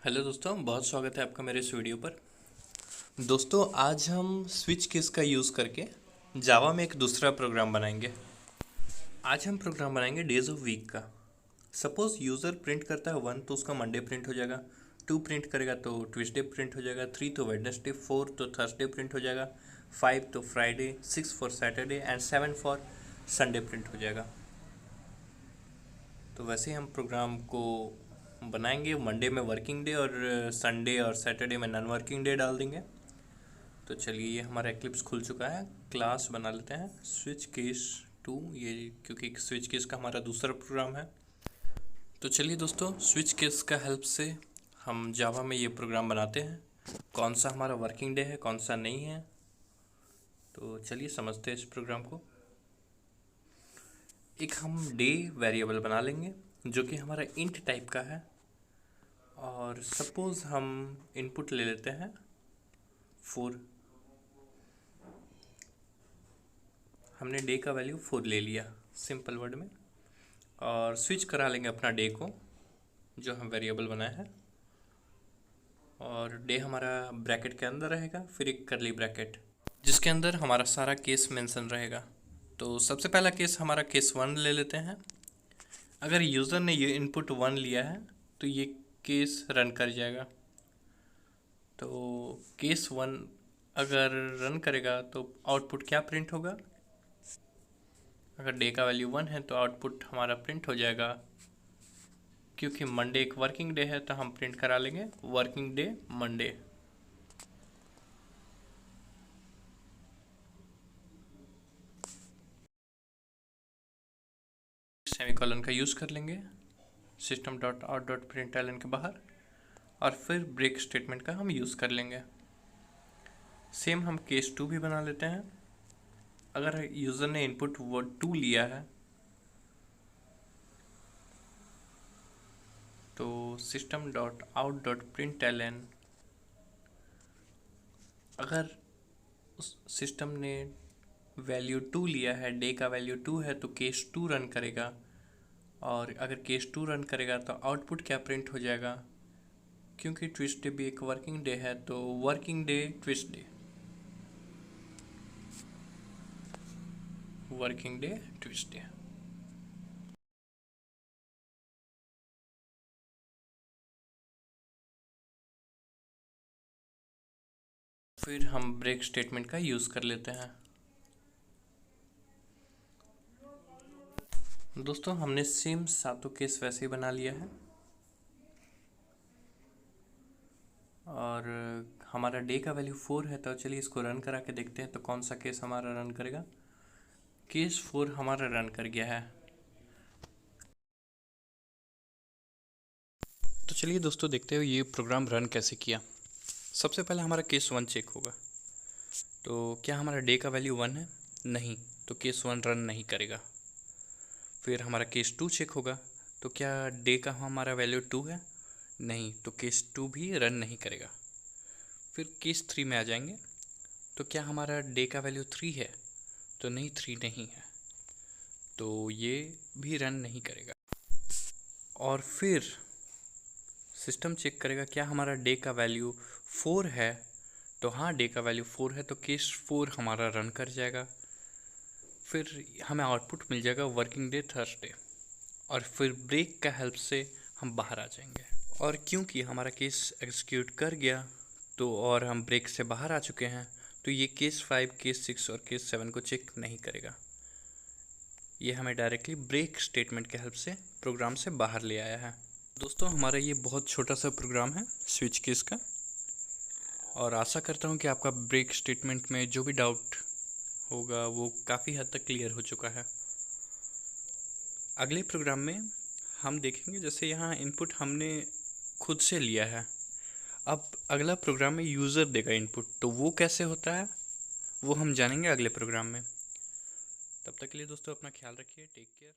Hello दोस्तों, बहुत स्वागत है आपका मेरे इस वीडियो पर। दोस्तों, आज हम स्विच केस का यूज़ करके जावा में एक दूसरा प्रोग्राम बनाएंगे। आज हम प्रोग्राम बनाएंगे डेज ऑफ वीक का। सपोज़ यूज़र प्रिंट करता है 1 तो उसका मंडे प्रिंट हो जाएगा, 2 प्रिंट करेगा तो ट्यूसडे प्रिंट हो जाएगा, 3 तो वेडनेसडे, 4 तो थर्सडे प्रिंट हो जाएगा, 5 तो Friday, 6 for Saturday and 7 for Sunday print हो जाएगा। तो वैसे ही हम प्रोग्राम को बनाएंगे। मंडे में वर्किंग डे और संडे और सैटरडे में नॉन वर्किंग डे डाल देंगे। तो चलिए, ये हमारा एक्लिप्स खुल चुका है। क्लास बना लेते हैं स्विच केस 2, ये क्योंकि स्विच केस का हमारा दूसरा प्रोग्राम है। तो चलिए दोस्तों, स्विच केस का हेल्प से हम जावा में ये प्रोग्राम बनाते हैं। कौन सा हमारा वर्किंग डे है, कौन सा नहीं है, तो चलिए समझते हैं इस प्रोग्राम को। एक हम डे वेरिएबल बना लेंगे जो कि हमारा इंट टाइप का है। और सपोज़ हम इनपुट ले लेते हैं 4। हमने डे का वैल्यू 4 ले लिया सिंपल वर्ड में, और स्विच करा लेंगे अपना डे को जो हम वेरिएबल बनाए हैं। और डे हमारा ब्रैकेट के अंदर रहेगा, फिर एक करली ब्रैकेट जिसके अंदर हमारा सारा केस मेंशन रहेगा। तो सबसे पहला केस हमारा केस 1 ले लेते हैं। अगर यूज़र ने ये इनपुट 1 लिया है तो ये केस रन कर जाएगा। तो केस 1 अगर रन करेगा तो आउटपुट क्या प्रिंट होगा? अगर डे का वैल्यू 1 है तो आउटपुट हमारा प्रिंट हो जाएगा। क्योंकि मंडे एक वर्किंग डे है तो हम प्रिंट करा लेंगे वर्किंग डे मंडे। सेमीकोलन का यूज़ कर लेंगे system dot out dot println के बाहर, और फिर ब्रेक स्टेटमेंट का हम यूज़ कर लेंगे। सेम हम केस 2 भी बना लेते हैं। अगर यूज़र ने इनपुट वर्ड 2 लिया है तो system dot out dot println, अगर उस सिस्टम ने वैल्यू 2 लिया है, डे का वैल्यू 2 है, तो केस 2 रन करेगा। और अगर केस 2 रन करेगा तो आउटपुट क्या प्रिंट हो जाएगा? क्योंकि ट्यूसडे भी एक वर्किंग डे है तो working day Tuesday, working day Tuesday. फिर हम ब्रेक स्टेटमेंट का यूज़ कर लेते हैं। दोस्तों, हमने सेम सातों केस वैसे ही बना लिया है। और हमारा डे का वैल्यू 4 है तो चलिए इसको रन करा के देखते हैं तो कौन सा केस हमारा रन करेगा। केस 4 हमारा रन कर गया है। तो चलिए दोस्तों, देखते हुए ये प्रोग्राम रन कैसे किया। सबसे पहले हमारा केस 1 चेक होगा। तो क्या हमारा डे का वैल्यू 1 है? नहीं, तो केस 1 रन नहीं करेगा। फिर हमारा केस 2 चेक होगा। तो क्या डे का हमारा वैल्यू 2 है? नहीं, तो केस 2 भी रन नहीं करेगा। फिर केस 3 में आ जाएंगे। तो क्या हमारा डे का वैल्यू 3 है? तो नहीं, 3 नहीं है, तो ये भी रन नहीं करेगा। और फिर सिस्टम चेक करेगा क्या हमारा डे का वैल्यू 4 है? तो हाँ, डे का वैल्यू 4 है, तो केस 4 हमारा रन कर जाएगा। फिर हमें आउटपुट मिल जाएगा वर्किंग डे थर्सडे। और फिर ब्रेक का हेल्प से हम बाहर आ जाएंगे। और क्योंकि हमारा केस एग्जीक्यूट कर गया तो और हम ब्रेक से बाहर आ चुके हैं, तो ये केस 5, केस 6 और केस 7 को चेक नहीं करेगा। ये हमें डायरेक्टली ब्रेक स्टेटमेंट के हेल्प से प्रोग्राम से बाहर ले आया है। दोस्तों, हमारा ये बहुत छोटा सा प्रोग्राम है स्विच केस का, और आशा करता हूँ कि आपका ब्रेक स्टेटमेंट में जो भी डाउट होगा वो काफ़ी हद तक क्लियर हो चुका है। अगले प्रोग्राम में हम देखेंगे, जैसे यहाँ इनपुट हमने खुद से लिया है, अब अगला प्रोग्राम में यूज़र देगा इनपुट, तो वो कैसे होता है वो हम जानेंगे अगले प्रोग्राम में। तब तक के लिए दोस्तों अपना ख्याल रखिए, टेक केयर।